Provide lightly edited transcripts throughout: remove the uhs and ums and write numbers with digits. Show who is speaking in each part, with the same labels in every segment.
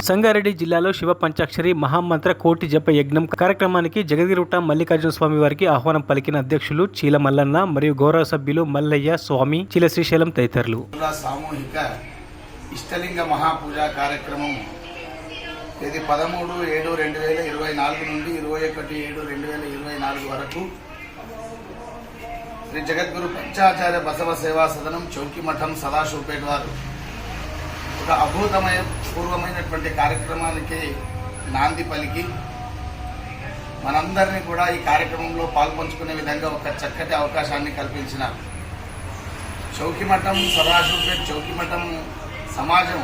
Speaker 1: సంగారెడ్డి జిల్లాలో శివ పంచాక్షరి మహామంత్ర కోటి జప యజ్ఞం కార్యక్రమానికి జగద్గిరిగుట్ట మల్లికార్జున స్వామి వారికి ఆహ్వానం పలికిన అధ్యక్షులు చీల మల్లన్న మరియు గౌరవ సభ్యులు మల్లయ్య స్వామి చీల శ్రీశైలం తదితరులు.
Speaker 2: సామూహిక ఇష్టలింగ మహాపూజ కార్యక్రమం తేదీ 13/7/2024 నుండి 21/7/2024 వరకు శ్రీ జగద్గురు పంచాచార్య బసవ సేవా సదనం చౌకిమఠం సదాశివపేట వారు ఒక పూర్వమైనటువంటి కార్యక్రమానికి నాంది పలికి మనందరినీ కూడా ఈ కార్యక్రమంలో పాల్పంచుకునే విధంగా ఒక చక్కటి అవకాశాన్ని కల్పించిన చౌకిమఠం సదాశివపేట చౌకిమఠం సమాజం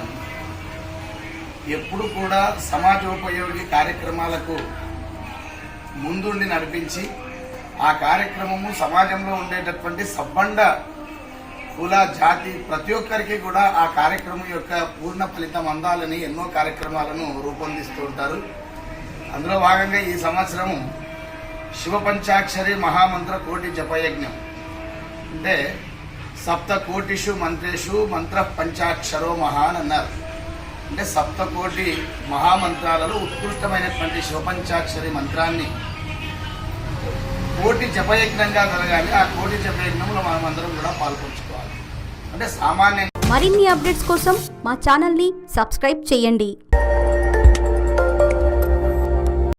Speaker 2: ఎప్పుడు కూడా సమాజోపయోగి కార్యక్రమాలకు ముందుండి నడిపించి ఆ కార్యక్రమము సమాజంలో ఉండేటటువంటి సబ్బండ కుల జాతి ప్రతి ఒక్కరికి కూడా ఆ కార్యక్రమం యొక్క పూర్ణ ఫలితం అందాలని ఎన్నో కార్యక్రమాలను రూపొందిస్తూ ఉంటారు. అందులో భాగంగా ఈ సంవత్సరము శివ పంచాక్షరి మహామంత్ర కోటి జపయజ్ఞం అంటే సప్త కోటిషు మంత్రేషు మంత్ర పంచాక్షరో మహాన్ అన్నారు. అంటే సప్తకోటి మహామంత్రాలలో ఉత్కృష్టమైనటువంటి శివపంచాక్షరి మంత్రాన్ని కోటి జపయజ్ఞంగా జరగాలి. ఆ కోటి జపయజ్ఞంలో మనం అందరం కూడా పాల్పంచుకోవాలి. అంటే సామాన్యంగా
Speaker 3: మరిన్ని అప్డేట్స్ కోసం మా ఛానల్ని సబ్స్క్రైబ్ చేయండి.